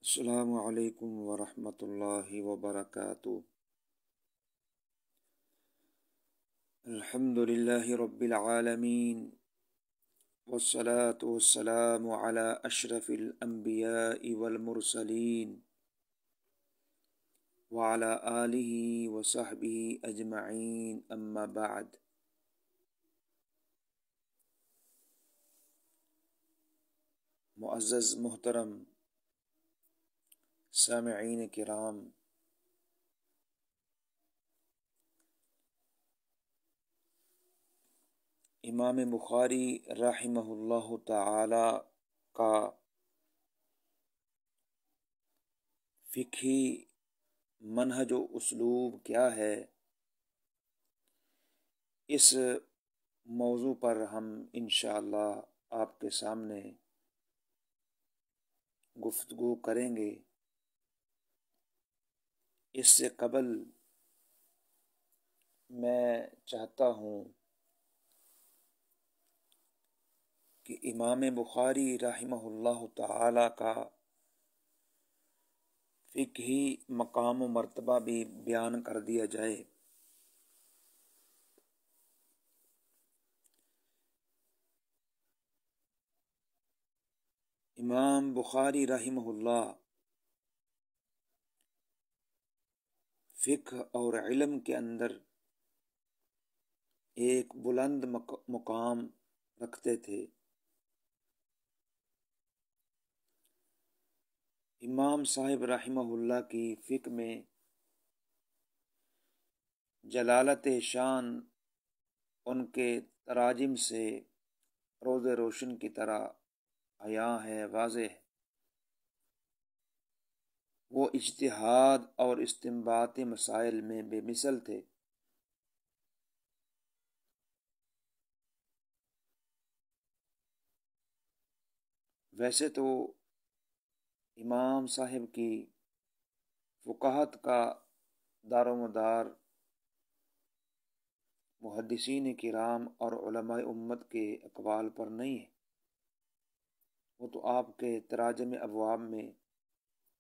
السلام علیکم ورحمۃ اللہ وبرکاتہ۔ الحمد للہ رب العالمین، والصلاة والسلام علی اشرف الانبیاء والمرسلین، وعلی آلہ وصحبہ اجمعین، اما بعد۔ معزز محترم سامعین کرام، امام بخاری رحمہ اللہ تعالی کا فقہی منہج و اسلوب کیا ہے، اس موضوع پر ہم انشاءاللہ آپ کے سامنے گفتگو کریں گے۔ اس سے قبل میں چاہتا ہوں کہ امام بخاری رحمہ اللہ تعالی کا فقہی مقام و مرتبہ بھی بیان کر دیا جائے۔ امام بخاری رحمہ اللہ فقہ اور علم کے اندر ایک بلند مقام رکھتے تھے۔ امام صاحب رحمہ اللہ کی فقہ میں جلالت شان ان کے تراجم سے روز روشن کی طرح عیاں ہے، واضح ہے۔ وہ اجتہاد اور استنباطی مسائل میں بے مثل تھے۔ ویسے تو امام صاحب کی فقاہت کا دار و مدار محدثین کرام اور علماء امت کے اقوال پر نہیں ہے، وہ تو آپ کے تراجم ابواب میں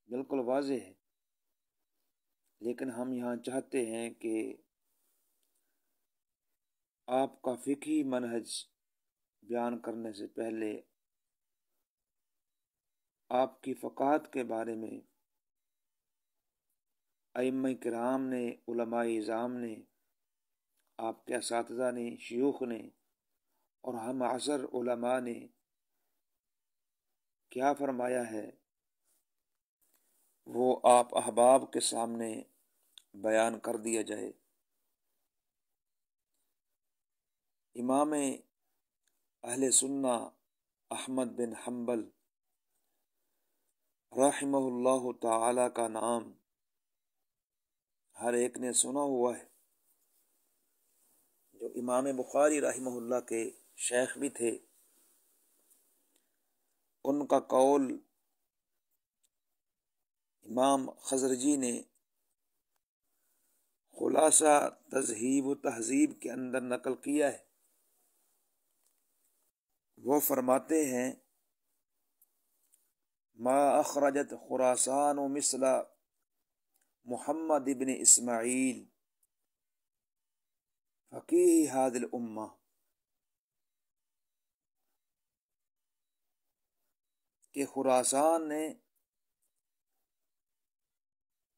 بالکل واضح ہے۔ لیکن ہم یہاں چاہتے ہیں کہ آپ کا فقہی منہج بیان کرنے سے پہلے آپ کی فقاہت کے بارے میں ائمہ کرام نے، علماء اعظام نے، آپ کے اساتذہ نے، شیوخ نے اور ہم عصر علماء نے کیا فرمایا ہے، وہ آپ احباب کے سامنے بیان کر دیا جائے۔ امام اہل سنہ احمد بن حنبل رحمہ اللہ تعالی کا نام ہر ایک نے سنا ہوا ہے، جو امام بخاری رحمہ اللہ کے شیخ بھی تھے۔ ان کا قول امام خزرجی نے خلاصہ تذہیب و تہذیب کے اندر نقل کیا ہے۔ وہ فرماتے ہیں: ما اخرجت خراسان و مثل محمد ابن اسماعیل فقیہ هذه الامہ، کہ خراسان نے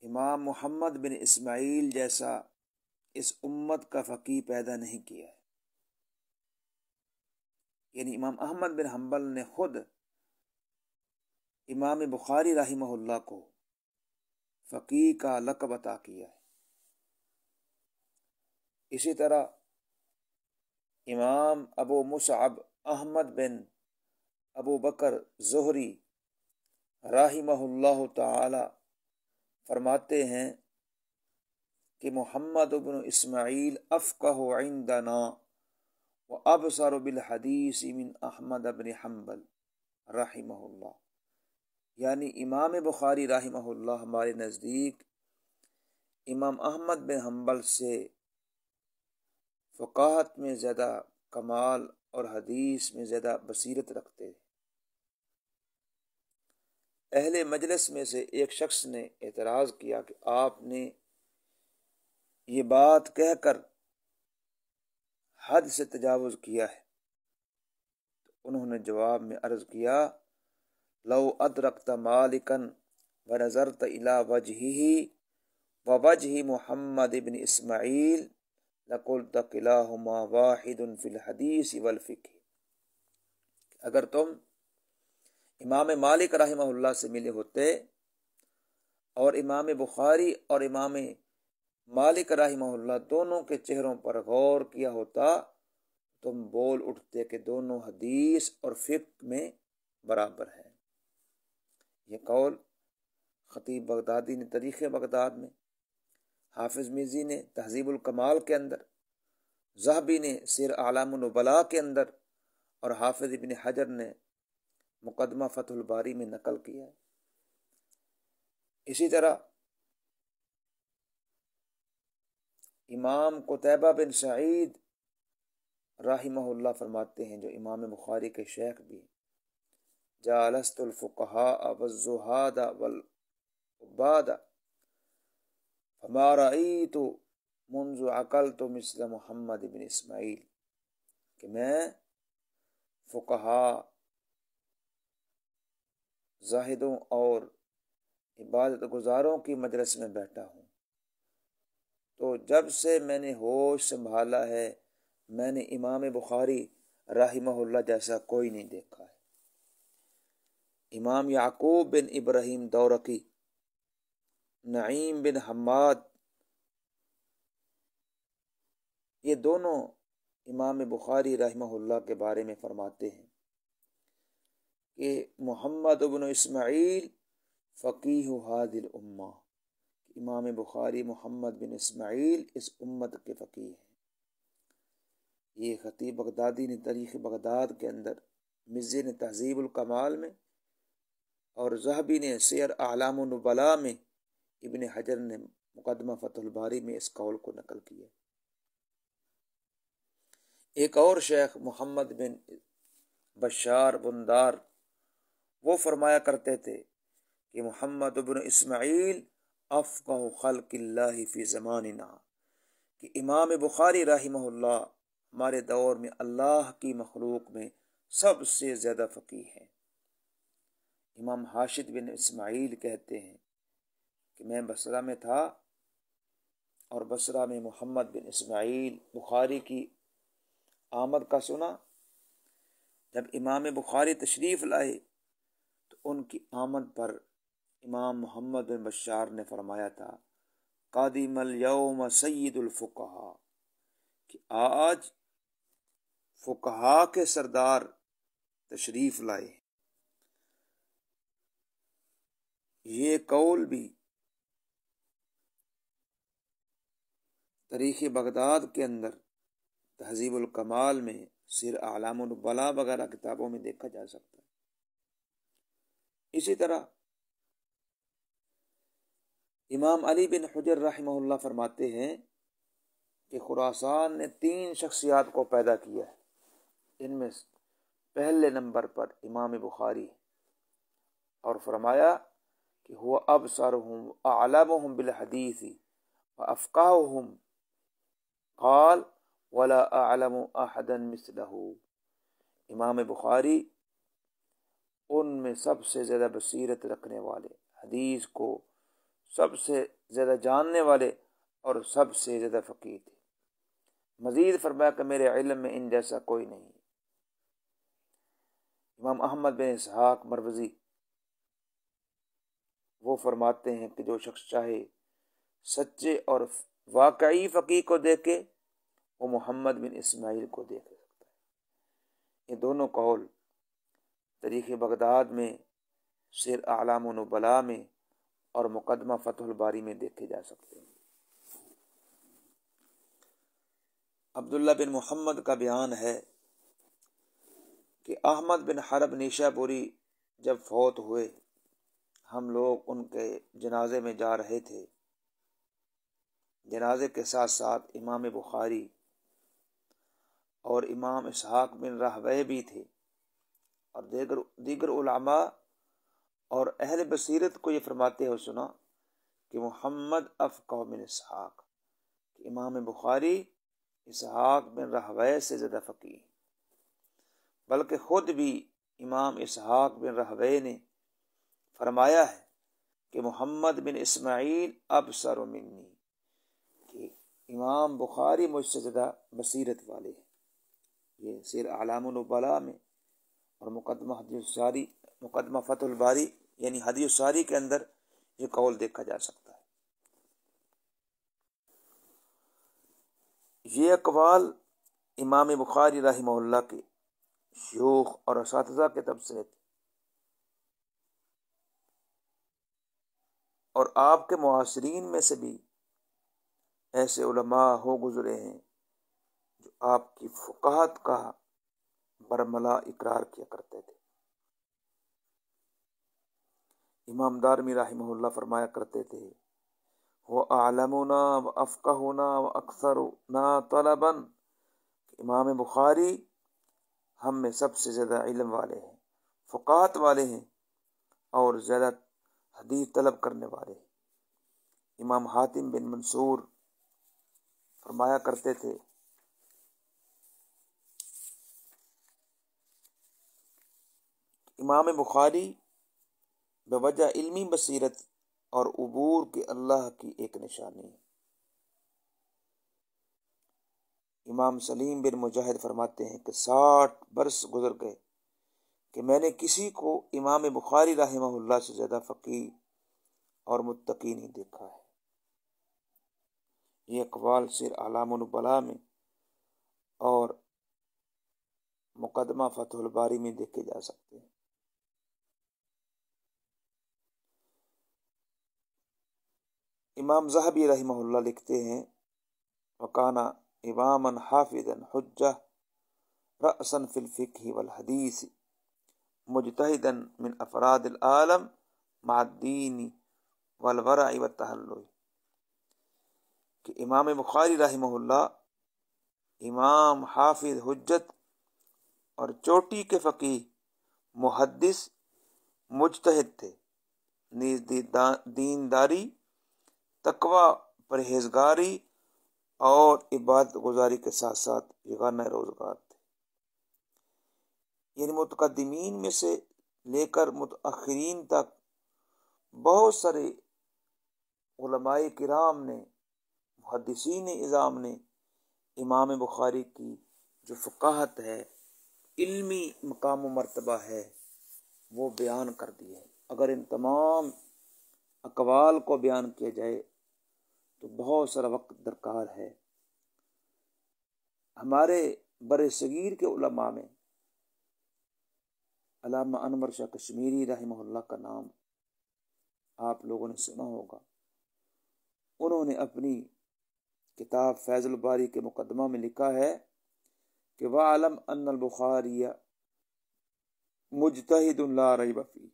امام محمد بن اسماعیل جیسا اس امت کا فقیہ پیدا نہیں کیا ہے۔ یعنی امام احمد بن حنبل نے خود امام بخاری رحمہ اللہ کو فقیہ کا لقب عطا کیا ہے۔ اسی طرح امام ابو مصعب احمد بن ابو بکر زہری رحمہ اللہ تعالی فرماتے ہیں کہ محمد بن اسماعیل افقہ عندنا وابصر بالحدیث من احمد بن حنبل رحمہ اللہ، یعنی امام بخاری رحمہ اللہ ہمارے نزدیک امام احمد بن حنبل سے فقاہت میں زیادہ کمال اور حدیث میں زیادہ بصیرت رکھتے ہیں۔ اہل مجلس میں سے ایک شخص نے اعتراض کیا کہ آپ نے یہ بات کہہ کر حد سے تجاوز کیا ہے. انہوں نے جواب میں عرض کیا لو ادرکت مالکا ونظرت الى وجهه ووجه محمد بن اسماعیل لقلت کلاہما واحد فی الحدیث والفقہ. اگر تم امام مالک رحمہ اللہ سے ملے ہوتے اور امام بخاری اور امام مالک رحمہ اللہ دونوں کے چہروں پر غور کیا ہوتا، تم بول اٹھتے کہ دونوں حدیث اور فقہ میں برابر ہیں. یہ قول خطیب بغدادی نے تاریخ بغداد میں، حافظ میزی نے تہذیب الکمال کے اندر، ذہبی نے سیر اعلام النبلاء کے اندر اور حافظ ابن حجر نے مقدمہ فتح الباری میں نقل کیا ہے. اسی طرح امام قتیبہ بن سعید رحمہ اللہ فرماتے ہیں، جو امام بخاری کے شیخ بھی، جالست الفقہاء والزہاد والعباد فما رأیت منذ عقلت مثل محمد بن اسماعیل، کہ میں فقہاء، زاہدوں اور عبادت گزاروں کی مجلس میں بیٹھا ہوں تو جب سے میں نے ہوش سنبھالا ہے میں نے امام بخاری رحمہ اللہ جیسا کوئی نہیں دیکھا ہے. امام یعقوب بن ابراہیم دورقی، نعیم بن حماد، یہ دونوں امام بخاری رحمہ اللہ کے بارے میں فرماتے ہیں کہ محمد بن اسماعیل فقیہ ہذہ الامہ، امام بخاری محمد بن اسماعیل اس امت کے فقیہ ہیں. یہ خطیب بغدادی نے تاریخ بغداد کے اندر، مزی نے تہذیب الکمال میں اور ذہبی نے سیر اعلام النبلاء میں، ابن حجر نے مقدمہ فتح الباری میں اس قول کو نقل کیا. ایک اور شیخ محمد بن بشار بندار، وہ فرمایا کرتے تھے کہ محمد بن اسماعیل افقہ خلق اللہ فی زماننا، کہ امام بخاری رحمہ اللہ ہمارے دور میں اللہ کی مخلوق میں سب سے زیادہ فقیہ ہیں. امام حاشد بن اسماعیل کہتے ہیں کہ میں بصرہ میں تھا اور بصرہ میں محمد بن اسماعیل بخاری کی آمد کا سنا. جب امام بخاری تشریف لائے تو ان کی آمد پر امام محمد بن بشار نے فرمایا تھا قادم الیوم سید الفقہاء، کہ آج فقہاء کے سردار تشریف لائے. یہ قول بھی تاریخ بغداد کے اندر، تہذیب الکمال میں، سیر اعلام النبلاء وغیرہ کتابوں میں دیکھا جا سکتا ہے. اسی طرح امام علی بن حجر رحمہ اللہ فرماتے ہیں کہ خراسان نے 3 شخصیات کو پیدا کیا ہے. ان میں پہلے نمبر پر امام بخاری، اور فرمایا کہ ہوا ابصرہم اعلمہم بالحدیث وافقہہم، قال ولا اعلم احدا مثلہ. امام بخاری ان میں سب سے زیادہ بصیرت رکھنے والے، حدیث کو سب سے زیادہ جاننے والے اور سب سے زیادہ فقیہ تھے. مزید فرمایا کہ میرے علم میں ان جیسا کوئی نہیں. امام احمد بن اسحاق مروزی، وہ فرماتے ہیں کہ جو شخص چاہے سچے اور واقعی فقیہ کو دیکھے وہ محمد بن اسماعیل کو دیکھ سکتا ہے. یہ دونوں قول تاریخ بغداد میں، سیر اعلام النبلاء میں اور مقدمہ فتح الباری میں دیکھے جا سکتے ہیں. عبداللہ بن محمد کا بیان ہے کہ احمد بن حرب نیشا پوری جب فوت ہوئے، ہم لوگ ان کے جنازے میں جا رہے تھے. جنازے کے ساتھ ساتھ امام بخاری اور امام اسحاق بن راہویہ بھی تھے اور دیگر علماء اور اہل بصیرت کو یہ فرماتے ہو سنا کہ محمد افقہ من اسحاق، کہ امام بخاری اسحاق بن راہویہ سے زیادہ فقیہ، بلکہ خود بھی امام اسحاق بن راہویہ نے فرمایا ہے کہ محمد بن اسماعیل ابصر منی، کہ امام بخاری مجھ سے زیادہ بصیرت والے ہیں۔ یہ سیر اعلام النبلاء میں اور مقدمہ فتح الباری یعنی حدیث الساری کے اندر یہ قول دیکھا جا سکتا ہے۔ یہ اقوال امام بخاری رحمہ اللہ کے شیوخ اور اساتذہ کے تبصرے تھے، اور آپ کے معاصرین میں سے بھی ایسے علماء ہو گزرے ہیں جو آپ کی فقاہت کا برملا اقرار کیا کرتے تھے۔ امام دارمی رحمہ اللہ فرمایا کرتے تھے وَأَعْلَمُنَا وَأَفْقَهُنَا وَأَكْثَرُنَا طَلَبًا، امام بخاری ہم میں سب سے زیادہ علم والے ہیں، فقاہت والے ہیں، اور زیادہ حدیث طلب کرنے والے ہیں۔ امام حاتم بن منصور فرمایا کرتے تھے امام بخاری بوجہ علمی بصیرت اور عبور کے اللہ کی ایک نشانی ہے۔ امام سلیم بن مجاہد فرماتے ہیں کہ 60 برس گزر گئے کہ میں نے کسی کو امام بخاری رحمہ اللہ سے زیادہ فقیہ اور متقی نہیں دیکھا ہے۔ یہ اقوال سیر اعلام النبلاء میں اور مقدمہ فتح الباری میں دیکھے جا سکتے ہیں۔ امام ذہبی رحمہ اللہ لکھتے ہیں وکانا اماما حافظا حجہ رأسا فی الفقہ والحدیث مجتہدا من افراد العالم مع الدین والورع والتحلل، کہ امام بخاری رحمہ اللہ امام حافظ حجت اور چوٹی کے فقیہ محدث مجتہد تھے، نیز دینداری، تقوی، پرہیزگاری اور عبادت گزاری کے ساتھ ساتھ یگانہ روزگار تھے۔ یعنی متقدمین میں سے لے کر متأخرین تک بہت سارے علماء کرام نے، محدثین اعظام نے امام بخاری کی جو فقاہت ہے، علمی مقام و مرتبہ ہے، وہ بیان کر دی ہے۔ اگر ان تمام اقوال کو بیان کیا جائے تو بہت سارا وقت درکار ہے۔ ہمارے بر صغیر کے علماء میں علامہ انور شاہ کشمیری رحمہ اللہ کا نام آپ لوگوں نے سنا ہوگا۔ انہوں نے اپنی کتاب فیض الباری کے مقدمہ میں لکھا ہے کہ وَعَلَمْ أَنَّ الْبُخَارِيَ مُجْتَہِدٌ لَا رَيْبَ فِيهِ،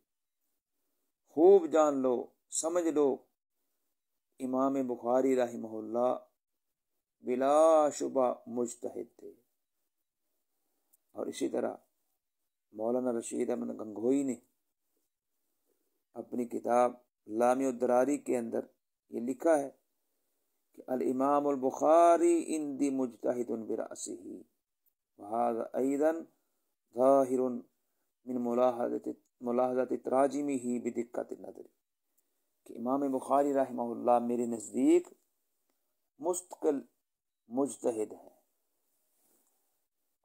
خوب جان لو، سمجھ لو، امام بخاری رحمہ اللہ بلا شبہ مجتہد تھے۔ اور اسی طرح مولانا رشید احمد گنگوئی نے اپنی کتاب لامع الدراری کے اندر یہ لکھا ہے کہ الامام البخاری عندی مجتہد برأسہ وہذا ایضا ظاہر من ملاحظت تراجمہ بدقت النظر، کہ امام بخاری رحمہ اللہ میرے نزدیک مستقل مجتہد ہے،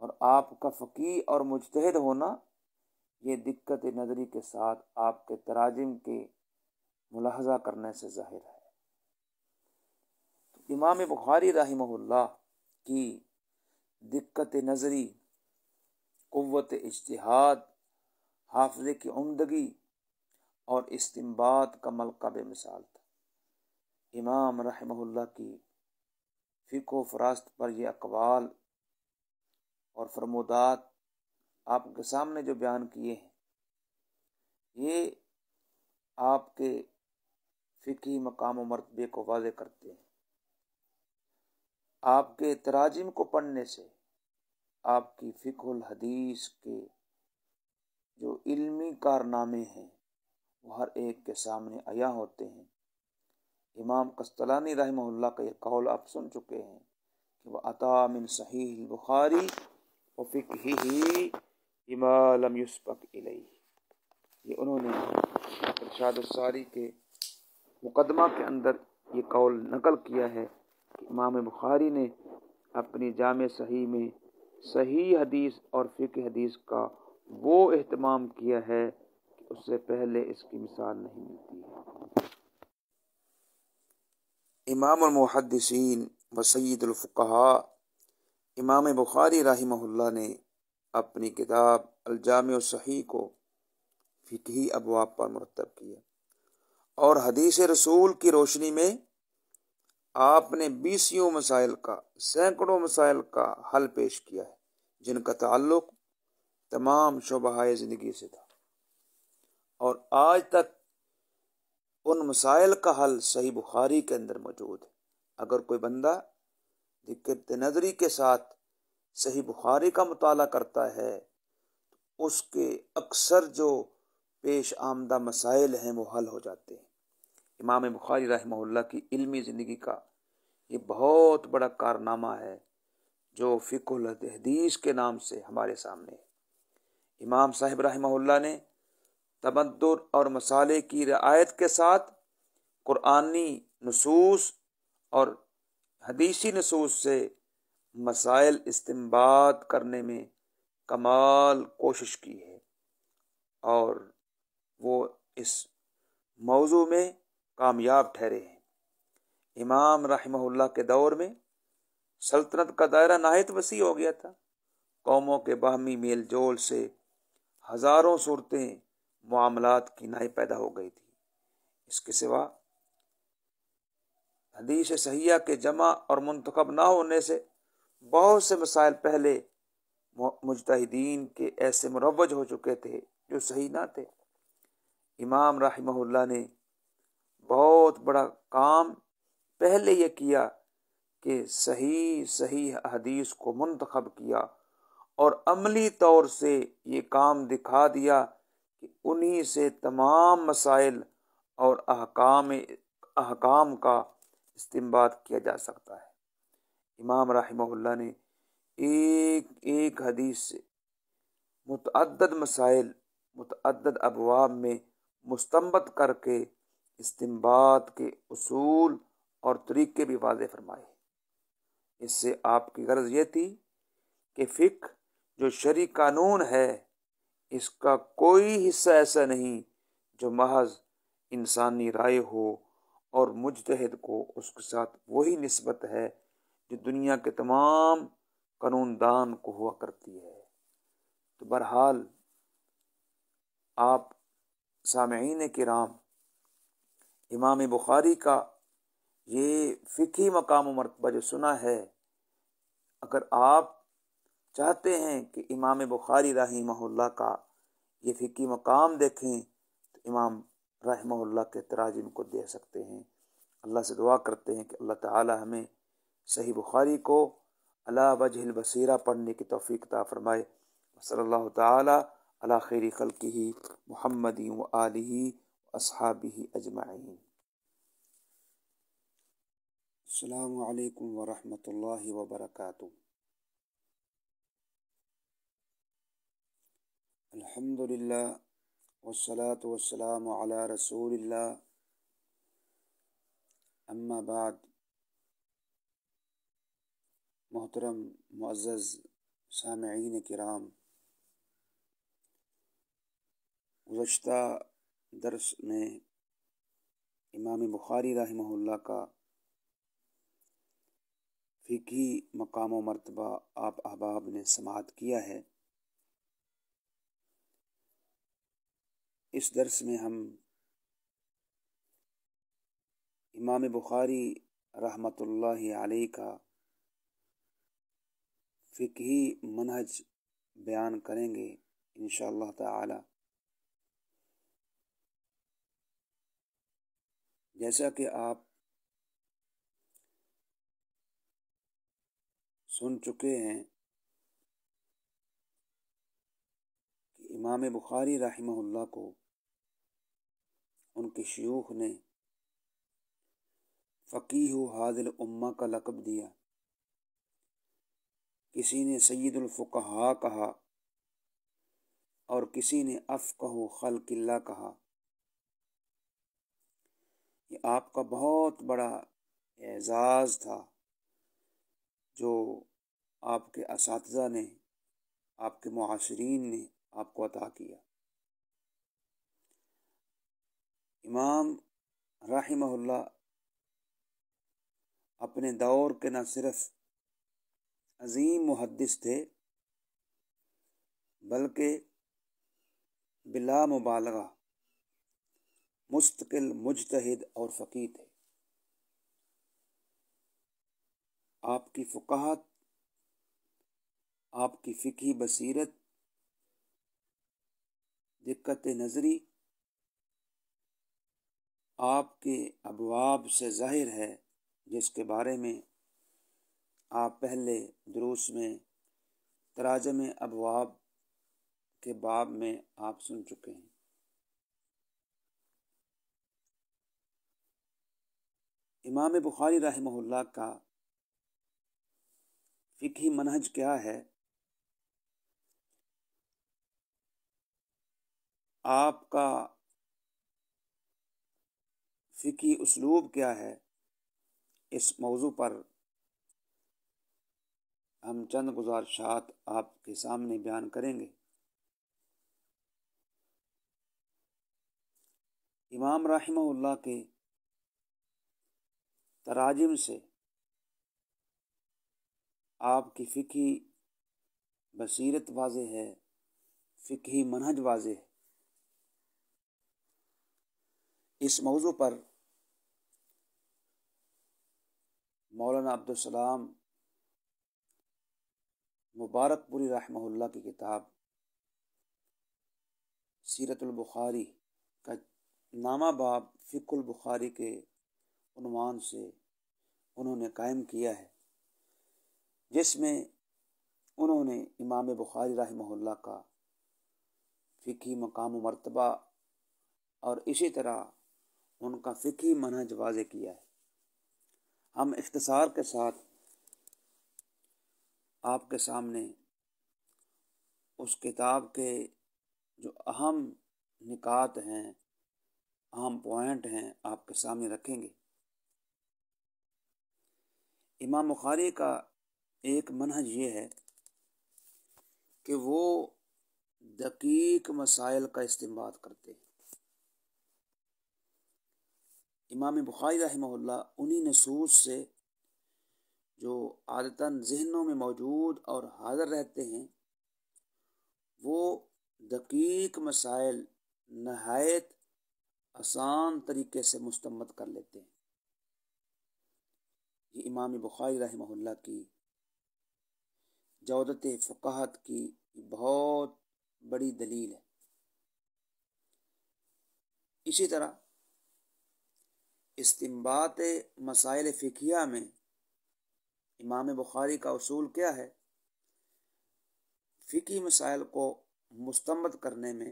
اور آپ کا فقیہ اور مجتہد ہونا یہ دقت نظری کے ساتھ آپ کے تراجم کے ملاحظہ کرنے سے ظاہر ہے۔ تو امام بخاری رحمہ اللہ کی دقت نظری، قوت اجتہاد، حافظے کی عمدگی اور استنباط کا ملکہ بے مثال تھا۔ امام رحمہ اللہ کی فقہ و فراست پر یہ اقوال اور فرمودات آپ کے سامنے جو بیان کیے ہیں، یہ آپ کے فقہی مقام و مرتبے کو واضح کرتے ہیں۔ آپ کے تراجم کو پڑھنے سے آپ کی فقہ الحدیث کے جو علمی کارنامے ہیں وہ ہر ایک کے سامنے عیاں ہوتے ہیں۔ امام قسطلانی رحمہ اللہ کا یہ قول آپ سن چکے ہیں کہ وہ عطا من صحیح البخاری و فقہہ بما لم یسبق الیہ، یہ انہوں نے ارشاد الساری کے مقدمہ کے اندر یہ قول نقل کیا ہے کہ امام بخاری نے اپنی جامع صحیح میں صحیح حدیث اور فقہ حدیث کا وہ اہتمام کیا ہے کہ اس سے پہلے اس کی مثال نہیں ملتی ہے۔ امام المحدثین و سید الفقہاء امام بخاری رحمہ اللہ نے اپنی کتاب الجامع الصحیح کو فقہی ابواب پر مرتب کیا اور حدیث رسول کی روشنی میں آپ نے بیسیوں مسائل کا، سینکڑوں مسائل کا حل پیش کیا ہے جن کا تعلق تمام شعبہ زندگی سے تھا، اور آج تک ان مسائل کا حل صحیح بخاری کے اندر موجود ہے۔ اگر کوئی بندہ دقت نظری کے ساتھ صحیح بخاری کا مطالعہ کرتا ہے تو اس کے اکثر جو پیش آمدہ مسائل ہیں وہ حل ہو جاتے ہیں۔ امام بخاری رحمہ اللہ کی علمی زندگی کا یہ بہت بڑا کارنامہ ہے جو فقہ الحدیث کے نام سے ہمارے سامنے ہے۔ امام صاحب رحمہ اللہ نے تمدن اور مسالے کی رعایت کے ساتھ قرآنی نصوص اور حدیثی نصوص سے مسائل استنباط کرنے میں کمال کوشش کی ہے، اور وہ اس موضوع میں کامیاب ٹھہرے ہیں۔ امام رحمہ اللہ کے دور میں سلطنت کا دائرہ نہایت وسیع ہو گیا تھا۔ قوموں کے باہمی میل جول سے ہزاروں صورتیں معاملات کی نائی پیدا ہو گئی تھی۔ اس کے سوا حدیث صحیحہ کے جمع اور منتخب نہ ہونے سے بہت سے مسائل پہلے مجتہدین کے ایسے مروج ہو چکے تھے جو صحیح نہ تھے۔ امام رحمہ اللہ نے بہت بڑا کام پہلے یہ کیا کہ صحیح حدیث کو منتخب کیا اور عملی طور سے یہ کام دکھا دیا کہ انہی سے تمام مسائل اور احکام کا استنباط کیا جا سکتا ہے۔ امام رحمہ اللہ نے ایک حدیث سے متعدد مسائل متعدد ابواب میں مستنبط کر کے استنباط کے اصول اور طریقے بھی واضح فرمائے۔ اس سے آپ کی غرض یہ تھی کہ فقہ جو شرعی قانون ہے اس کا کوئی حصہ ایسا نہیں جو محض انسانی رائے ہو، اور مجتہد کو اس کے ساتھ وہی نسبت ہے جو دنیا کے تمام قانون دان کو ہوا کرتی ہے۔ تو بہرحال آپ سامعین کرام، امام بخاری کا یہ فقہی مقام و مرتبہ جو سنا ہے، اگر آپ چاہتے ہیں کہ امام بخاری رحمہ اللہ کا یہ فقہی مقام دیکھیں تو امام رحمہ اللہ کے تراجم کو دیکھ سکتے ہیں۔ اللہ سے دعا کرتے ہیں کہ اللہ تعالی ہمیں صحیح بخاری کو علی وجہ البصیرہ پڑھنے کی توفیق عطا فرمائے۔ صلی اللہ تعالی علی خیر خلقہ محمد و آلہ و اصحابہ اجمعین۔ السلام علیکم ورحمۃ اللہ وبرکاتہ۔ الحمد للہ والصلاة والسلام علی رسول اللہ، اما بعد۔ محترم معزز سامعین کرام، گزشتہ درس میں امام بخاری رحمہ اللہ کا فقہی مقام و مرتبہ آپ احباب نے سماعت کیا ہے۔ اس درس میں ہم امام بخاری رحمۃ اللہ علیہ کا فقہی منہج بیان کریں گے انشاءاللہ تعالی۔ جیسا کہ آپ سن چکے ہیں کہ امام بخاری رحمہ اللہ کو ان کے شیوخ نے فقیہ حاضل امہ کا لقب دیا، کسی نے سید الفقہاء کہا اور کسی نے افقہ خلق اللہ کہا۔ یہ آپ کا بہت بڑا اعزاز تھا جو آپ کے اساتذہ نے، آپ کے معاشرین نے آپ کو عطا کیا۔ امام رحمہ اللہ اپنے دور کے نہ صرف عظیم محدث تھے بلکہ بلا مبالغہ مستقل مجتہد اور فقیہ تھے۔ آپ کی فقاہت، آپ کی فقہی بصیرت، دقت نظری آپ کے ابواب سے ظاہر ہے، جس کے بارے میں آپ پہلے دروس میں تراجم ابواب کے باب میں آپ سن چکے ہیں۔ امام بخاری رحمہ اللہ کا فقہی منہج کیا ہے؟ آپ کا فقہی اسلوب کیا ہے؟ اس موضوع پر ہم چند گزارشات آپ کے سامنے بیان کریں گے۔ امام رحمہ اللہ کے تراجم سے آپ کی فقہی بصیرت واضح ہے، فقہی منہج واضح ہے۔ اس موضوع پر مولانا عبدالسلام مبارک پوری رحمہ اللہ کی کتاب سیرت البخاری کا نامہ باب فقہ البخاری کے عنوان سے انہوں نے قائم کیا ہے، جس میں انہوں نے امام بخاری رحمہ اللہ کا فقہی مقام و مرتبہ اور اسی طرح ان کا فقہی منہج واضح کیا ہے۔ ہم اختصار کے ساتھ آپ کے سامنے اس کتاب کے جو اہم نکات ہیں، اہم پوائنٹ ہیں، آپ کے سامنے رکھیں گے۔ امام بخاری کا ایک منہج یہ ہے کہ وہ دقیق مسائل کا استنباط کرتے ہیں۔ امام بخاری رحمہ اللہ انہی نصوص سے جو عادتاً ذہنوں میں موجود اور حاضر رہتے ہیں، وہ دقیق مسائل نہایت آسان طریقے سے مستنبط کر لیتے ہیں۔ یہ امام بخاری رحمہ اللہ کی جودت فقاہت کی بہت بڑی دلیل ہے۔ اسی طرح استنباط مسائل فقہیہ میں امام بخاری کا اصول کیا ہے؟ فقہی مسائل کو مستنبط کرنے میں،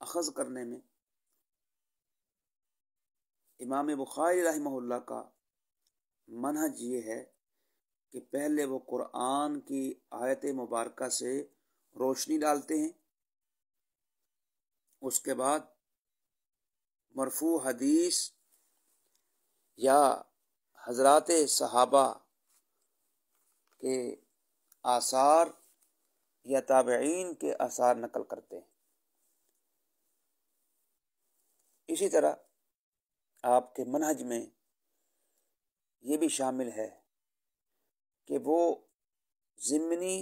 اخذ کرنے میں امام بخاری رحمہ اللہ کا منہج یہ ہے کہ پہلے وہ قرآن کی آیت مبارکہ سے روشنی ڈالتے ہیں، اس کے بعد مرفوع حدیث یا حضرات صحابہ کے آثار یا تابعین کے آثار نقل کرتے ہیں۔ اسی طرح آپ کے منہج میں یہ بھی شامل ہے کہ وہ ضمنی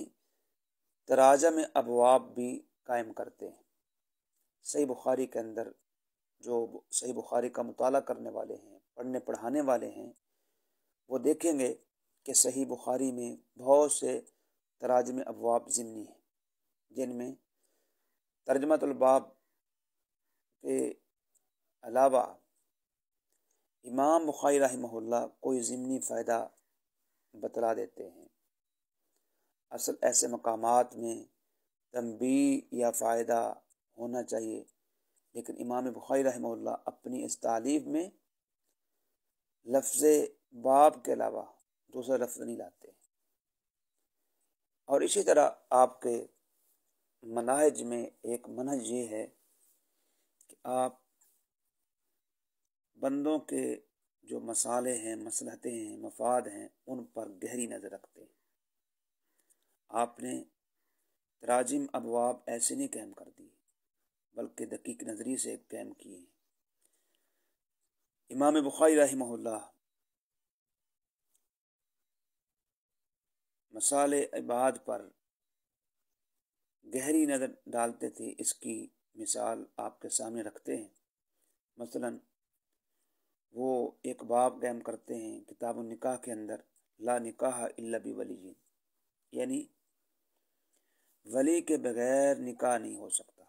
تراجم ابواب بھی قائم کرتے ہیں۔ صحیح بخاری کے اندر جو صحیح بخاری کا مطالعہ کرنے والے ہیں، پڑھنے پڑھانے والے ہیں، وہ دیکھیں گے کہ صحیح بخاری میں بہت سے تراجم ابواب ضمنی ہیں، جن میں ترجمۃ الباب کے علاوہ امام بخاری رحمہ اللہ کوئی ضمنی فائدہ بتلا دیتے ہیں۔ اصل ایسے مقامات میں تنبیہ یا فائدہ ہونا چاہیے لیکن امام بخاری رحمہ اللہ اپنی اس تعلیف میں لفظ باب کے علاوہ دوسرا لفظ نہیں لاتے. اور اسی طرح آپ کے منہج میں ایک منہج یہ ہے کہ آپ بندوں کے جو مسالے ہیں، مصلحتیں ہیں، مفاد ہیں، ان پر گہری نظر رکھتے ہیں. آپ نے تراجم ابواب ایسے نہیں قائم کر دی بلکہ دقیق نظری سے قائم کیے ہیں. امام بخاری رحمہ اللہ مسائل عباد پر گہری نظر ڈالتے تھے. اس کی مثال آپ کے سامنے رکھتے ہیں. مثلا وہ ایک باب قائم کرتے ہیں کتاب النکاح کے اندر، لا نکاح الا بولی، یعنی ولی کے بغیر نکاح نہیں ہو سکتا.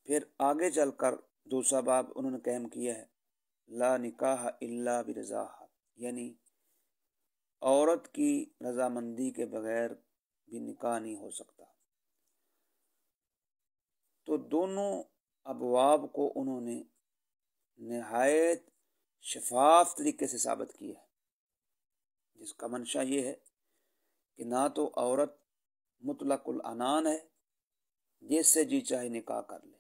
پھر آگے چل کر دوسرا باب انہوں نے قائم کیا ہے، لا نکاح الا برضا، یعنی عورت کی رضامندی کے بغیر بھی نکاح نہیں ہو سکتا. تو دونوں ابواب کو انہوں نے نہایت شفاف طریقے سے ثابت کیا ہے، جس کا منشا یہ ہے کہ نہ تو عورت مطلق العنان ہے جس سے جی چاہے نکاح کر لے،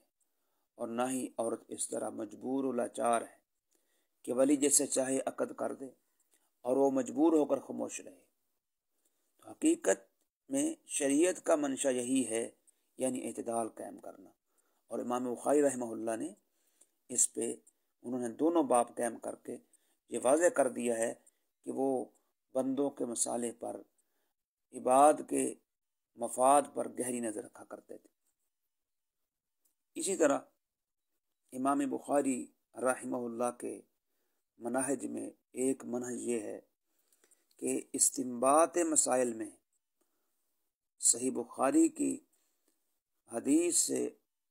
اور نہ ہی عورت اس طرح مجبور و لاچار ہے کہ ولی جیسے چاہے عقد کر دے اور وہ مجبور ہو کر خاموش رہے. تو حقیقت میں شریعت کا منشا یہی ہے، یعنی اعتدال قائم کرنا. اور امام بخاری رحمہ اللہ نے اس پہ انہوں نے دونوں باب قائم کر کے یہ واضح کر دیا ہے کہ وہ بندوں کے مسالے پر، عباد کے مفاد پر گہری نظر رکھا کرتے تھے. اسی طرح امام بخاری رحمہ اللہ کے منہج میں ایک منہج یہ ہے کہ استنباط مسائل میں صحیح بخاری کی حدیث سے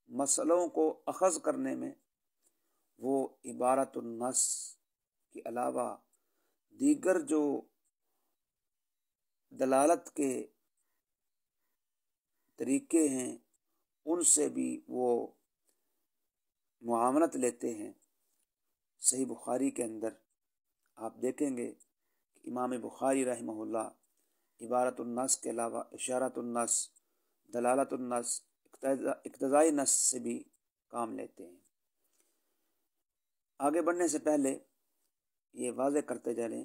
مسئلوں کو اخذ کرنے میں وہ عبارت النص کے علاوہ دیگر جو دلالت کے طریقے ہیں ان سے بھی وہ معاملت لیتے ہیں. صحیح بخاری کے اندر آپ دیکھیں گے کہ امام بخاری رحمہ اللہ عبارت النص کے علاوہ اشارت النص، دلالت النص، اقتضائی نص سے بھی کام لیتے ہیں. آگے بڑھنے سے پہلے یہ واضح کرتے جائیں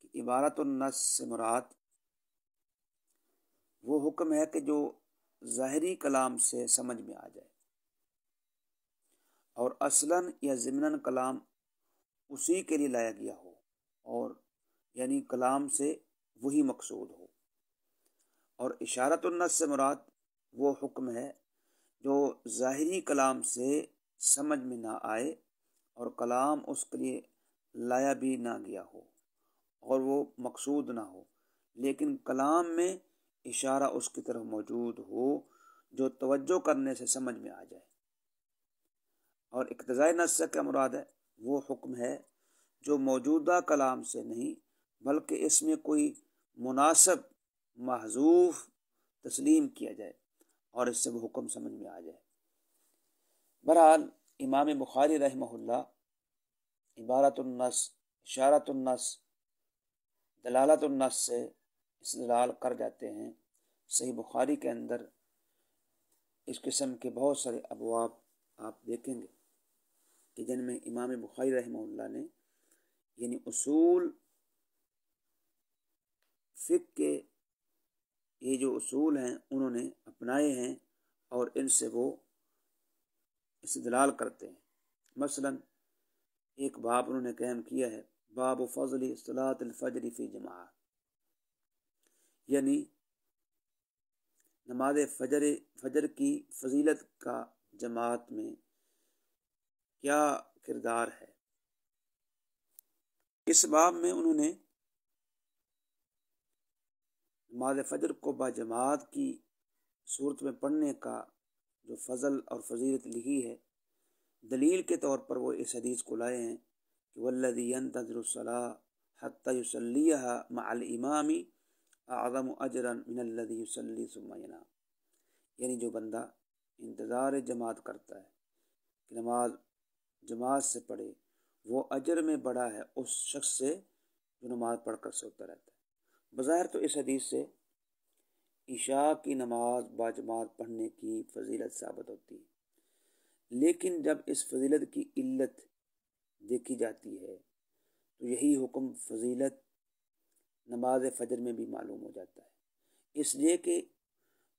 کہ عبارت النص سے مراد وہ حکم ہے کہ جو ظاہری کلام سے سمجھ میں آ جائے، اور اصلاً یا ضمناً کلام اسی کے لیے لایا گیا ہو، اور یعنی کلام سے وہی مقصود ہو. اور اشارت النص سے مراد وہ حکم ہے جو ظاہری کلام سے سمجھ میں نہ آئے اور کلام اس کے لیے لایا بھی نہ گیا ہو اور وہ مقصود نہ ہو، لیکن کلام میں اشارہ اس کی طرف موجود ہو جو توجہ کرنے سے سمجھ میں آ جائے. اور اقتضائی نص سے کیا مراد ہے؟ وہ حکم ہے جو موجودہ کلام سے نہیں بلکہ اس میں کوئی مناسب محذوف تسلیم کیا جائے اور اس سے وہ حکم سمجھ میں آ جائے. بہرحال امام بخاری رحمہ اللہ عبارت النص، اشارت النص، دلالت النص سے استدلال کر جاتے ہیں. صحیح بخاری کے اندر اس قسم کے بہت سارے ابواب آپ دیکھیں گے کہ جن میں امام بخاری رحمہ اللہ نے یعنی اصول فقہ کے یہ جو اصول ہیں انہوں نے اپنائے ہیں اور ان سے وہ استدلال کرتے ہیں. مثلا ایک باب انہوں نے قائم کیا ہے، باب فضل صلاۃ الفجر فی جماعہ، یعنی نماز فجر کی فضیلت کا جماعت میں کیا کردار ہے. اس باب میں انہوں نے نماز فجر کو باجماعت کی صورت میں پڑھنے کا جو فضل اور فضیلت لکھی ہے، دلیل کے طور پر وہ اس حدیث کو لائے ہیں کہ والذی ینتظر الصلاۃ حتی یصلیھا مع الامام اعظم اجرا من الذی یصلی ثم ینام، یعنی جو بندہ انتظار جماعت کرتا ہے کہ نماز جماعت سے پڑھے وہ اجر میں بڑا ہے اس شخص سے جو نماز پڑھ کر سوتا رہتا ہے۔ بظاہر تو اس حدیث سے عشاء کی نماز باجماعت پڑھنے کی فضیلت ثابت ہوتی ہے، لیکن جب اس فضیلت کی علت دیکھی جاتی ہے تو یہی حکم فضیلت نماز فجر میں بھی معلوم ہو جاتا ہے، اس لیے کہ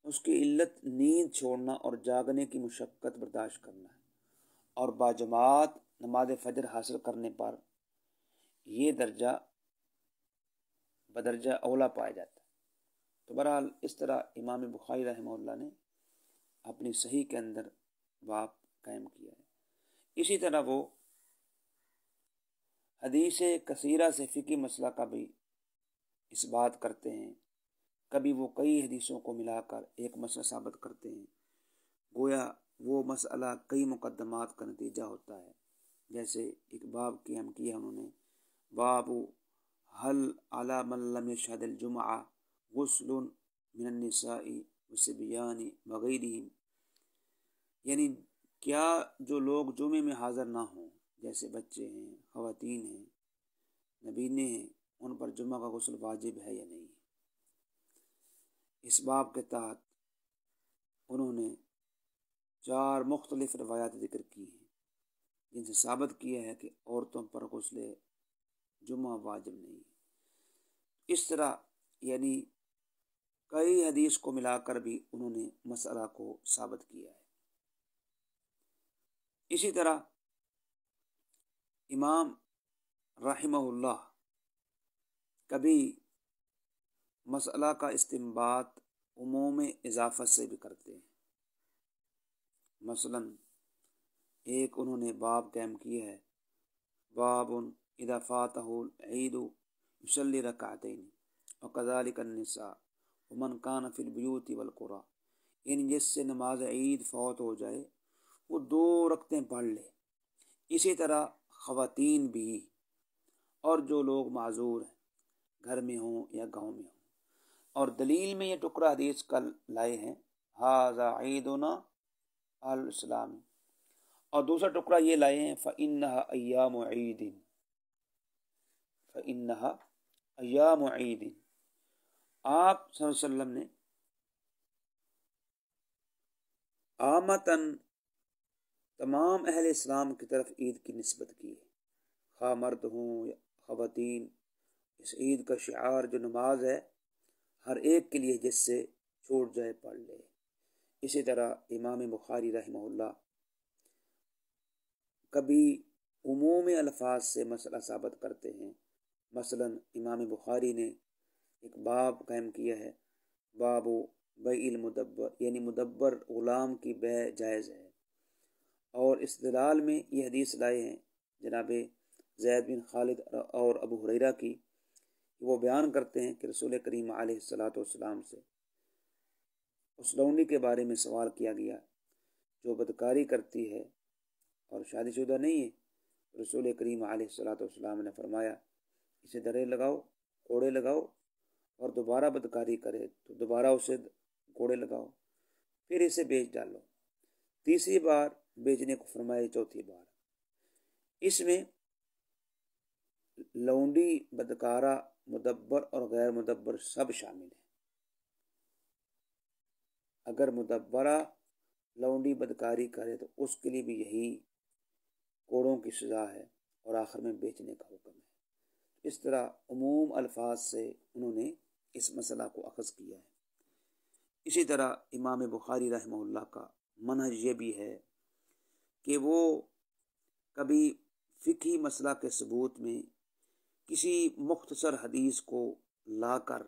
اس کی علت نیند چھوڑنا اور جاگنے کی مشقت برداشت کرنا ہے، اور باجماعت نماز فجر حاصل کرنے پر یہ درجہ بدرجہ اولا پایا جاتا ہے۔ تو بہرحال اس طرح امام بخاری رحمہ اللہ نے اپنی صحیح کے اندر باب قائم کیا ہے۔ اسی طرح وہ حدیث کثیرہ سے فقہی مسئلہ کا بھی اس بات کرتے ہیں، کبھی وہ کئی حدیثوں کو ملا کر ایک مسئلہ ثابت کرتے ہیں، گویا وہ مسئلہ کئی مقدمات کا نتیجہ ہوتا ہے۔ جیسے ایک باب قائم کیا انہوں نے، باب حل علی من لم یشہد الجمعہ غسل من النساء والصبیان وغیرہم، یعنی کیا جو لوگ جمعے میں حاضر نہ ہوں، جیسے بچے ہیں، خواتین ہیں، نبینے ہیں، ان پر جمعہ کا غسل واجب ہے یا نہیں۔ اس باب کے تحت انہوں نے 4 مختلف روایات ذکر کی ہیں جن سے ثابت کیا ہے کہ عورتوں پر غسل جمعہ واجب نہیں۔ اس طرح یعنی کئی حدیث کو ملا کر بھی انہوں نے مسئلہ کو ثابت کیا ہے۔ اسی طرح امام رحمہ اللہ کبھی مسئلہ کا استنباط عموم اضافت سے بھی کرتے ہیں۔ مثلا ایک انہوں نے باب قائم کیا ہے، باب اذا فاتہ العید یصلی رکعتین وکذلک النساء ومن کان فی البیوت والقرى، یعنی جس سے نماز عید فوت ہو جائے وہ 2 رکعتیں پڑھ لے، اسی طرح خواتین بھی، اور جو لوگ معذور ہیں گھر میں ہوں یا گاؤں میں ہوں۔ اور دلیل میں یہ ٹکڑا حدیث کا لائے ہیں، ھذا عیدنا اہل الاسلام، اور دوسرا ٹکڑا یہ لائے ہیں فإنها ایام عید، فإنها ایام عید۔ آپ صلی اللہ علیہ وسلم نے عامتاً تمام اہل اسلام کی طرف عید کی نسبت کی ہے، خواہ مرد ہوں یا خواتین۔ اس عید کا شعار جو نماز ہے ہر ایک کے لیے، جس سے چھوٹ جائے پڑھ لے۔ اسی طرح امام بخاری رحمہ اللہ کبھی عموم الفاظ سے مسئلہ ثابت کرتے ہیں۔ مثلا امام بخاری نے ایک باب قائم کیا ہے، باب بیع المدبر، یعنی مدبر غلام کی بیع جائز ہے، اور استدلال میں یہ حدیث لائے ہیں جناب زید بن خالد اور ابو ہریرہ کی، وہ بیان کرتے ہیں کہ رسول کریم علیہ السلام سے اس لونڈی کے بارے میں سوال کیا گیا جو بدکاری کرتی ہے اور شادی شدہ نہیں ہے۔ رسول کریم علیہ السلام نے فرمایا اسے درے لگاؤ، کوڑے لگاؤ، اور دوبارہ بدکاری کرے تو دوبارہ اسے کوڑے لگاؤ، پھر اسے بیچ ڈالو۔ تیسری بار بیچنے کو فرمائے، چوتھی بار۔ اس میں لونڈی، بدکارہ، مدبر اور غیر مدبر سب شامل ہیں۔ اگر مدبرہ لونڈی بدکاری کرے تو اس کے لیے بھی یہی کوڑوں کی سزا ہے، اور آخر میں بیچنے کا حکم ہے۔ اس طرح عموم الفاظ سے انہوں نے اس مسئلہ کو اخذ کیا ہے۔ اسی طرح امام بخاری رحمہ اللہ کا منہج یہ بھی ہے کہ وہ کبھی فقہی مسئلہ کے ثبوت میں کسی مختصر حدیث کو لا کر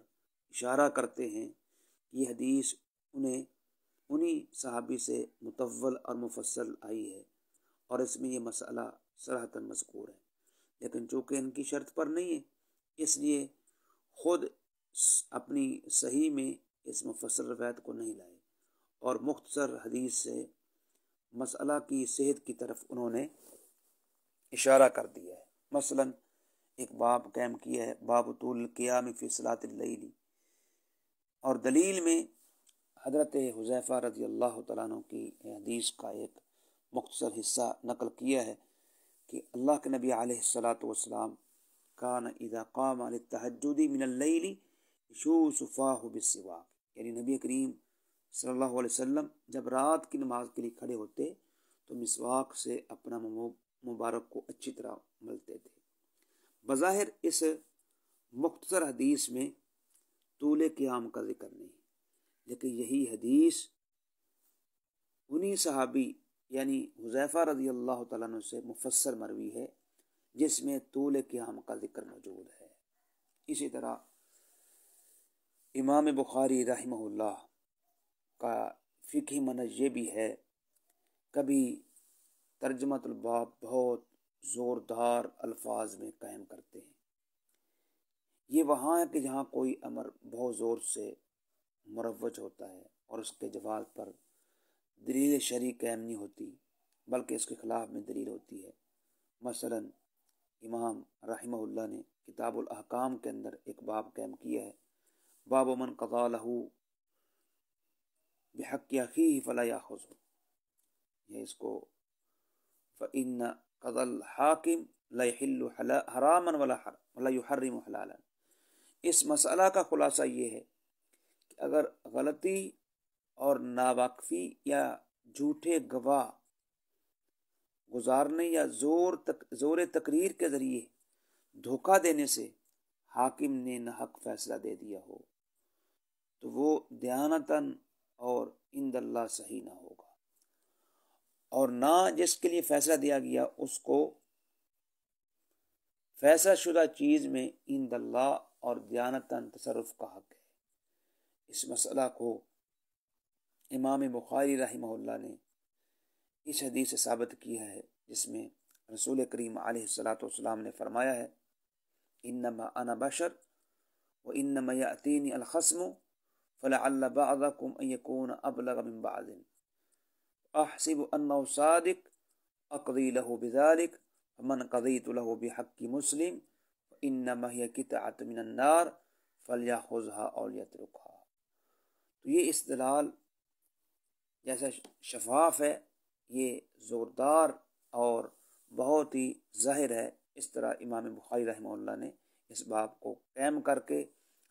اشارہ کرتے ہیں کہ یہ حدیث انہی صحابی سے مطول اور مفصل آئی ہے، اور اس میں یہ مسئلہ صراحتاً مذکور ہے، لیکن چونکہ ان کی شرط پر نہیں ہے، اس لیے خود اپنی صحیح میں اس مفصل روایت کو نہیں لائے، اور مختصر حدیث سے مسئلہ کی صحت کی طرف انہوں نے اشارہ کر دیا ہے۔ مثلا ایک باب قائم کیا ہے، باب طول القیام فی صلاۃ اللیل، اور دلیل میں حضرت حذیفہ رضی اللہ تعالیٰ عنہ کی حدیث کا ایک مختصر حصہ نقل کیا ہے کہ اللہ کے نبی علیہ الصلاۃ والسلام کان اذا قام للتہجد من اللیل یشوس فاہ بالسواک، یعنی نبی کریم صلی اللہ علیہ وسلم جب رات کی نماز کے لیے کھڑے ہوتے تو مسواک سے اپنا مبارک کو اچھی طرح ملتے تھے۔ بظاہر اس مختصر حدیث میں طول قیام کا ذکر نہیں، لیکن یہی حدیث انہی صحابی یعنی حذیفہ رضی اللہ تعالیٰ عنہ سے مفسر مروی ہے جس میں طول قیام کا ذکر موجود ہے۔ اسی طرح امام بخاری رحمہ اللہ کا فقہی منہج یہ بھی ہے، کبھی ترجمۃ الباب بہت زوردار الفاظ میں قائم کرتے ہیں۔ یہ وہاں ہے کہ جہاں کوئی امر بہت زور سے مروج ہوتا ہے اور اس کے جواز پر دلیل شرعی قائم نہیں ہوتی بلکہ اس کے خلاف میں دلیل ہوتی ہے۔ مثلا امام رحمہ اللہ نے کتاب الاحکام کے اندر ایک باب قائم کیا ہے، باب من قضى له بحق اخیہ فلا یاخذہ، یہ اس کو فإن قضى الحاکم لا يحل حراما ولا يحرم حلالا۔ اس مسئلہ کا خلاصہ یہ ہے کہ اگر غلطی اور ناواقفی یا جھوٹے گواہ گزارنے یا زور تقریر کے ذریعے دھوکہ دینے سے حاکم نے ناحق فیصلہ دے دیا ہو تو وہ دیانتاً اور عند اللہ صحیح نہ ہوگا، اور نہ جس کے لیے فیصلہ دیا گیا اس کو فیصلہ شدہ چیز میں عند اللہ اور دیانتاً تصرف کا حق ہے۔ اس مسئلہ کو امام بخاری رحمہ اللہ نے اس حدیث سے ثابت کیا ہے جس میں رسول کریم علیہ الصلاۃ والسلام نے فرمایا ہے، انما انا بشر وانما یاتینی الخصم فلعل بعضکم ان یکون ابلغ من بعض احسب انہ صادق اقضی له بذلك فمن قضیت له بحق مسلم فانما هي قطعۃ من النار فلیأخذها او لیترکها۔ تو یہ استدلال جیسا شفاف ہے، یہ زوردار اور بہت ہی ظاہر ہے، اس طرح امام بخاری رحمہ اللہ نے اس باب کو قائم کر کے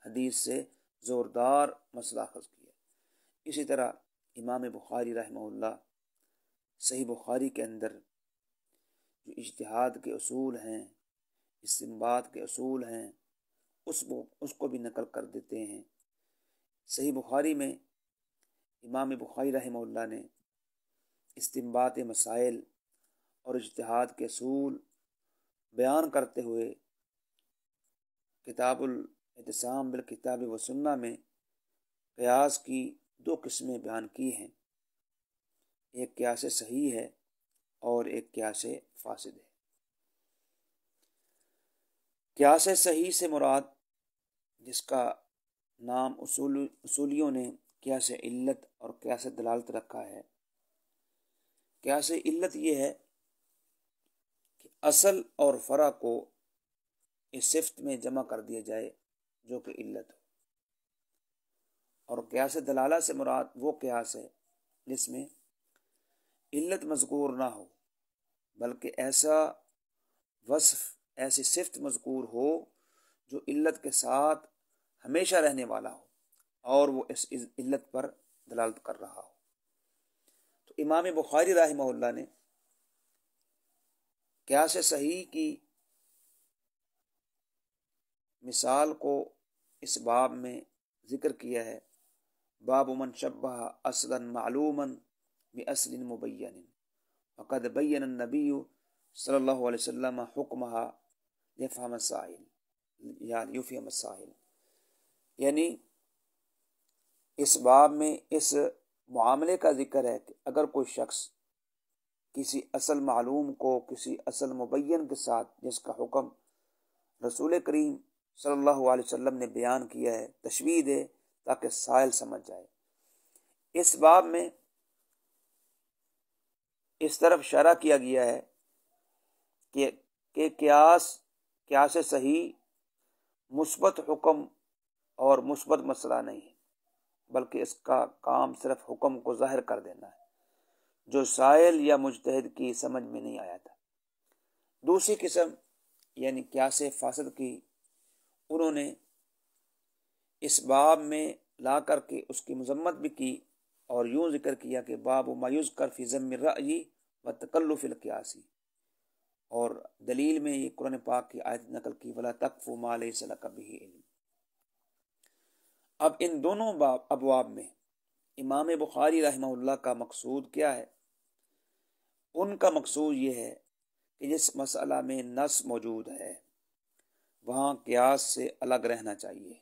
حدیث سے زوردار مسئلہ اخذ کیا۔ اسی طرح امام بخاری رحمہ اللہ صحیح بخاری کے اندر جو اجتہاد کے اصول ہیں، استنباط کے اصول ہیں، اس کو بھی نقل کر دیتے ہیں۔ صحیح بخاری میں امام بخاری رحمہ اللہ نے استنباط مسائل اور اجتہاد کے اصول بیان کرتے ہوئے کتاب الاعتصام بالکتاب و سنہ میں قیاس کی دو قسمیں بیان کی ہیں، ایک قیاس صحیح ہے اور ایک قیاس فاسد ہے۔ قیاس صحیح سے مراد، جس کا نام اصولیوں نے قیاس علت اور قیاس دلالت رکھا ہے، قیاس علت یہ ہے کہ اصل اور فرع کو اس صفت میں جمع کر دیا جائے جو کہ علت ہو، اور قیاس دلالہ سے مراد وہ قیاس ہے جس میں علت مذکور نہ ہو بلکہ ایسا وصف، ایسی صفت مذکور ہو جو علت کے ساتھ ہمیشہ رہنے والا ہو اور وہ اس علت پر دلالت کر رہا ہو۔ تو امام بخاری رحمہ اللہ نے قیاس صحیح کی مثال کو اس باب میں ذکر کیا ہے، باب من شبہ اصلا معلوما باصل مبین فقد بین النبی صلی اللہ علیہ وسلم حکمها ليفهم السائل یا یفهم السائل، یعنی اس باب میں اس معاملے کا ذکر ہے کہ اگر کوئی شخص کسی اصل معلوم کو کسی اصل مبین کے ساتھ، جس کا حکم رسول کریم صلی اللہ علیہ وسلم نے بیان کیا ہے، تشبیہ دے تاکہ سائل سمجھ جائے۔ اس باب میں اس طرف اشارہ کیا گیا ہے کہ قیاس صحیح مثبت حکم اور مثبت مسئلہ نہیں ہے، بلکہ اس کا کام صرف حکم کو ظاہر کر دینا ہے۔ جو سائل یا مجتہد کی سمجھ میں نہیں آیا تھا۔ دوسری قسم یعنی قیاس فاسد کی انہوں نے اس باب میں لا کر کے اس کی مذمت بھی کی اور یوں ذکر کیا کہ باب ما یذکر فی ذم الرأی و تکلف القیاس، اور دلیل میں یہ قرآن پاک کی آیت نقل کی ولا تقف ما لیس لک بہ علم۔ اب ان دونوں ابواب میں امام بخاری رحمہ اللہ کا مقصود کیا ہے؟ ان کا مقصود یہ ہے کہ جس مسئلہ میں نص موجود ہے وہاں قیاس سے الگ رہنا چاہیے،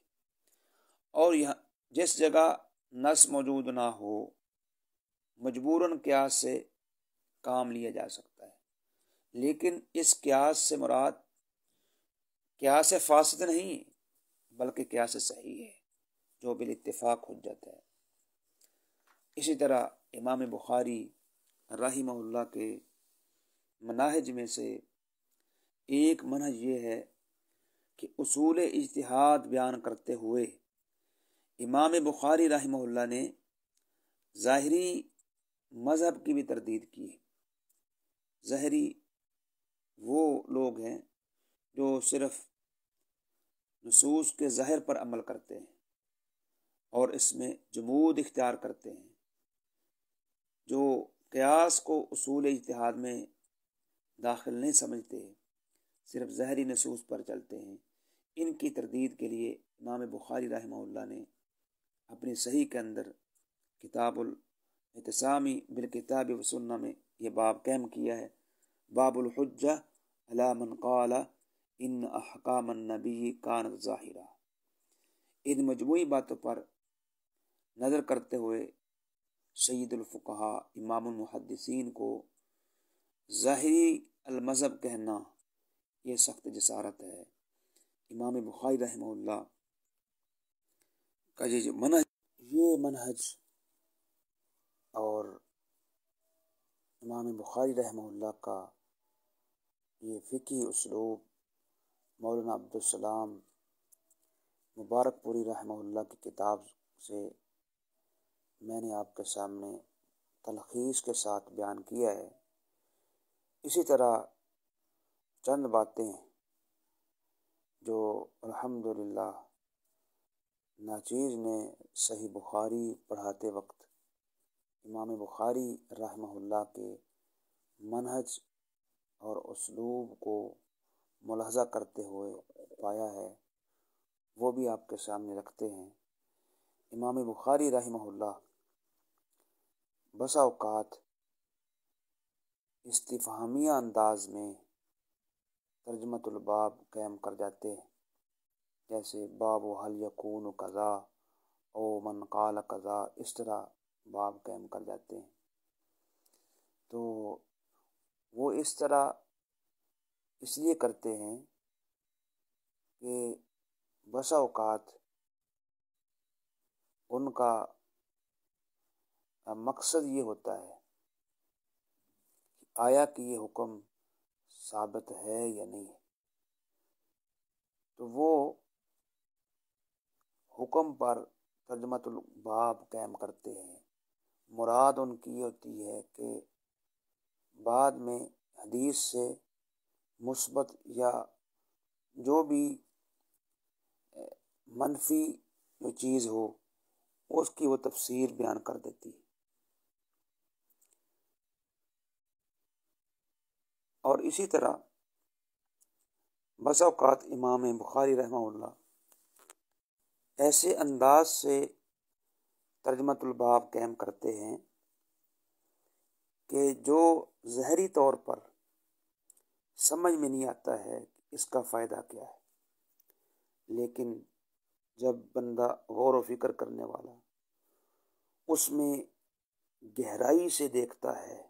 اور یہاں جس جگہ نص موجود نہ ہو مجبوراً قیاس سے کام لیا جا سکتا ہے، لیکن اس قیاس سے مراد قیاس فاسد نہیں بلکہ قیاس صحیح ہے جو بالاتفاق حجت ہے۔ اسی طرح امام بخاری رحمہ اللہ کے مناہج میں سے ایک منہج یہ ہے کہ اصول اجتہاد بیان کرتے ہوئے امام بخاری رحمہ اللہ نے ظاہری مذہب کی بھی تردید کی ہے۔ ظاہری وہ لوگ ہیں جو صرف نصوص کے ظاہر پر عمل کرتے ہیں اور اس میں جمود اختیار کرتے ہیں، جو قیاس کو اصول اجتہاد میں داخل نہیں سمجھتے، صرف ظاہری نصوص پر چلتے ہیں۔ ان کی تردید کے لیے امام بخاری رحمہ اللہ نے اپنی صحیح کے اندر کتاب الاعتصامی بالکتاب والسنہ میں یہ باب قائم کیا ہے، باب الحجہ علی من قال ان احکام النبی کانت ظاہرہ۔ ان مجموعی باتوں پر نظر کرتے ہوئے سید الفقہاء امام المحدثین کو ظاہری المذہب کہنا یہ سخت جسارت ہے۔ امام بخاری رحمہ اللہ کا یہ منہج اور امام بخاری رحمہ اللہ کا یہ فقہی اسلوب مولانا عبدالسلام مبارک پوری رحمہ اللہ کی کتاب سے میں نے آپ کے سامنے تلخیص کے ساتھ بیان کیا ہے۔ اسی طرح چند باتیں جو الحمدللہ ناچیز نے صحیح بخاری پڑھاتے وقت امام بخاری رحمہ اللہ کے منہج اور اسلوب کو ملاحظہ کرتے ہوئے پایا ہے، وہ بھی آپ کے سامنے رکھتے ہیں۔ امام بخاری رحمہ اللہ بسا اوقات استفہامیہ انداز میں ترجمۃ الباب قائم کر جاتے ہیں، جیسے باب حل یکون قضا او من قال قضا، اس طرح باب قائم کر جاتے ہیں۔ تو وہ اس طرح اس لیے کرتے ہیں کہ بسا اوقات ان کا مقصد یہ ہوتا ہے کہ آیا کہ یہ حکم ثابت ہے یا نہیں ہے، تو وہ حکم پر ترجمۃ الباب قائم کرتے ہیں۔ مراد ان کی یہ ہوتی ہے کہ بعد میں حدیث سے مثبت یا جو بھی منفی جو چیز ہو اس کی وہ تفسیر بیان کر دیتی ہے۔ اور اسی طرح بسا اوقات امام بخاری رحمہ اللہ ایسے انداز سے ترجمۃ الباب قائم کرتے ہیں کہ جو ظاہری طور پر سمجھ میں نہیں آتا ہے کہ اس کا فائدہ کیا ہے، لیکن جب بندہ غور و فکر کرنے والا اس میں گہرائی سے دیکھتا ہے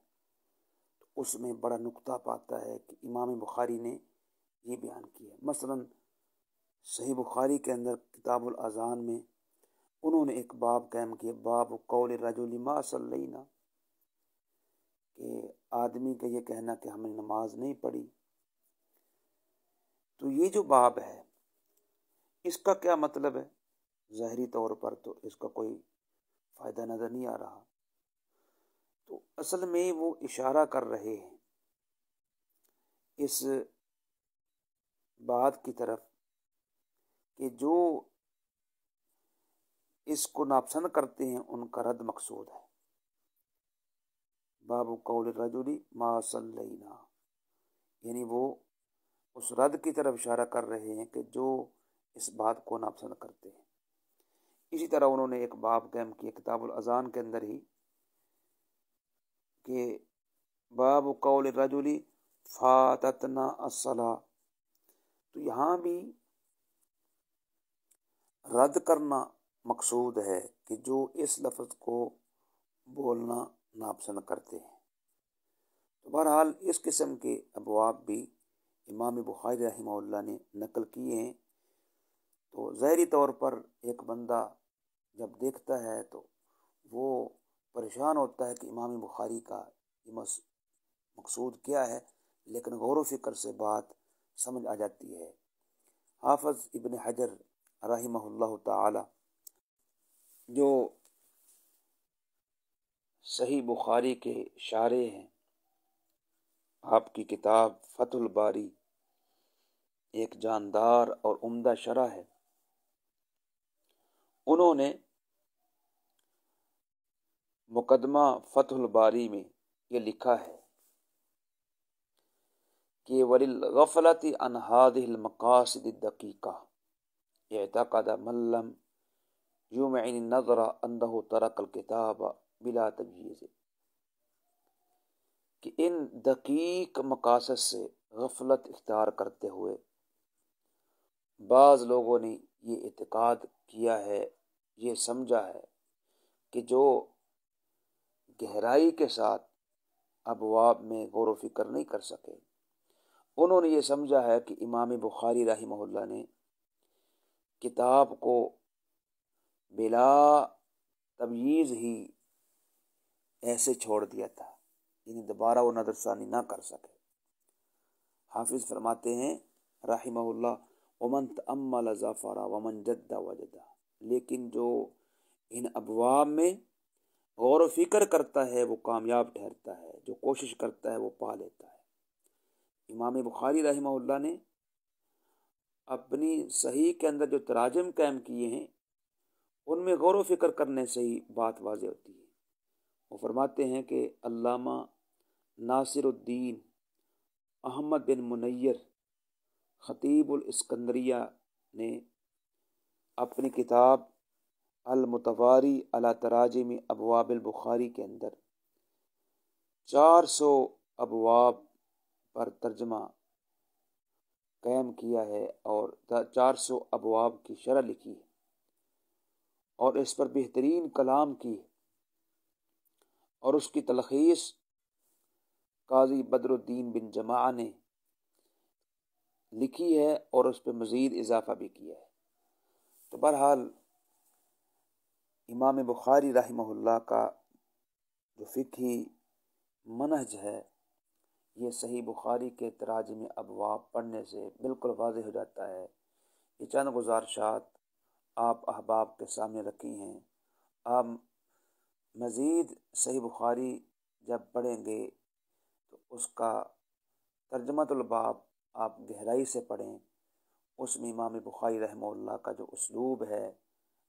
تو اس میں بڑا نقطہ پاتا ہے کہ امام بخاری نے یہ بیان کیا۔ مثلا صحیح بخاری کے اندر کتاب الاذان میں انہوں نے ایک باب قائم کیا، باب قول الرجل ما صلینا، کہ آدمی کا یہ کہنا کہ ہم نے نماز نہیں پڑھی۔ تو یہ جو باب ہے اس کا کیا مطلب ہے؟ ظاہری طور پر تو اس کا کوئی فائدہ نظر نہیں آ رہا، تو اصل میں وہ اشارہ کر رہے ہیں اس بات کی طرف کہ جو اس کو ناپسند کرتے ہیں ان کا رد مقصود ہے۔ باب قول الرجل ما صلینا، یعنی وہ اس رد کی طرف اشارہ کر رہے ہیں کہ جو اس بات کو ناپسند کرتے ہیں۔ اسی طرح انہوں نے ایک باب قائم کیا کتاب الاذان کے اندر ہی کہ باب قول الرجل فاتتنا الصلاۃ، تو یہاں بھی رد کرنا مقصود ہے کہ جو اس لفظ کو بولنا ناپسند کرتے ہیں۔ تو بہرحال اس قسم کے ابواب بھی امام بخاری رحمہ اللہ نے نقل کیے ہیں۔ تو ظاہری طور پر ایک بندہ جب دیکھتا ہے تو وہ پریشان ہوتا ہے کہ امام بخاری کا یہ مقصود کیا ہے، لیکن غور و فکر سے بات سمجھ آ جاتی ہے۔ حافظ ابن حجر رحمہ اللہ تعالی جو صحیح بخاری کے شارح ہیں، آپ کی کتاب فتح الباری ایک جاندار اور عمدہ شرح ہے۔ انہوں نے مقدمہ فتح الباری میں یہ لکھا ہے کہ وَلِلْغَفْلَةِ عَنْ هَذِهِ الْمَقَاصِدِ الدَّقِيقَةِ اعتقد من لم يمعن النظر أنه ترك الكتاب بلا تجویز، کہ ان دقیق مقاصد سے غفلت اختیار کرتے ہوئے بعض لوگوں نے یہ اعتقاد کیا ہے، یہ سمجھا ہے کہ جو گہرائی کے ساتھ ابواب میں غور و فکر نہیں کر سکے، انہوں نے یہ سمجھا ہے کہ امام بخاری رحمہ اللہ نے کتاب کو بلا تمییز ہی ایسے چھوڑ دیا تھا، یعنی دوبارہ وہ نظر ثانی نہ کر سکے۔ حافظ فرماتے ہیں رحمہ اللہ ومن تأمل ظفر ومن جد وجدہ، لیکن جو ان ابواب میں غور و فکر کرتا ہے وہ کامیاب ٹھہرتا ہے، جو کوشش کرتا ہے وہ پا لیتا ہے۔ امام بخاری رحمہ اللہ نے اپنی صحیح کے اندر جو تراجم قائم کیے ہیں ان میں غور و فکر کرنے سے ہی بات واضح ہوتی ہے۔ وہ فرماتے ہیں کہ علامہ ناصر الدین احمد بن منیر خطیب الاسکندریہ نے اپنی کتاب المتواری علی تراجم ابواب البخاری کے اندر 400 ابواب پر ترجمہ قائم کیا ہے اور 400 ابواب کی شرح لکھی ہے اور اس پر بہترین کلام کی ہے، اور اس کی تلخیص قاضی بدر الدین بن جماعہ نے لکھی ہے اور اس پہ مزید اضافہ بھی کیا ہے۔ تو بہرحال امام بخاری رحمہ اللہ کا جو فقہی منہج ہے یہ صحیح بخاری کے تراجم ابواب پڑھنے سے بالکل واضح ہو جاتا ہے۔ یہ چند گزارشات آپ احباب کے سامنے رکھی ہیں۔ آپ مزید صحیح بخاری جب پڑھیں گے تو اس کا ترجمۃ الباب آپ گہرائی سے پڑھیں، اس میں امام بخاری رحمہ اللہ کا جو اسلوب ہے،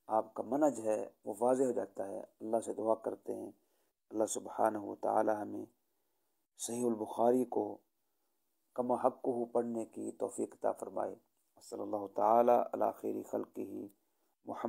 آپ کا منہج ہے، وہ واضح ہو جاتا ہے۔ اللہ سے دعا کرتے ہیں اللہ سبحانہ و تعالی ہمیں صحیح البخاری کو کما حقہ پڑھنے کی توفیق عطا فرمائے۔ صلی اللہ تعالی علی خیر خلقہ محمد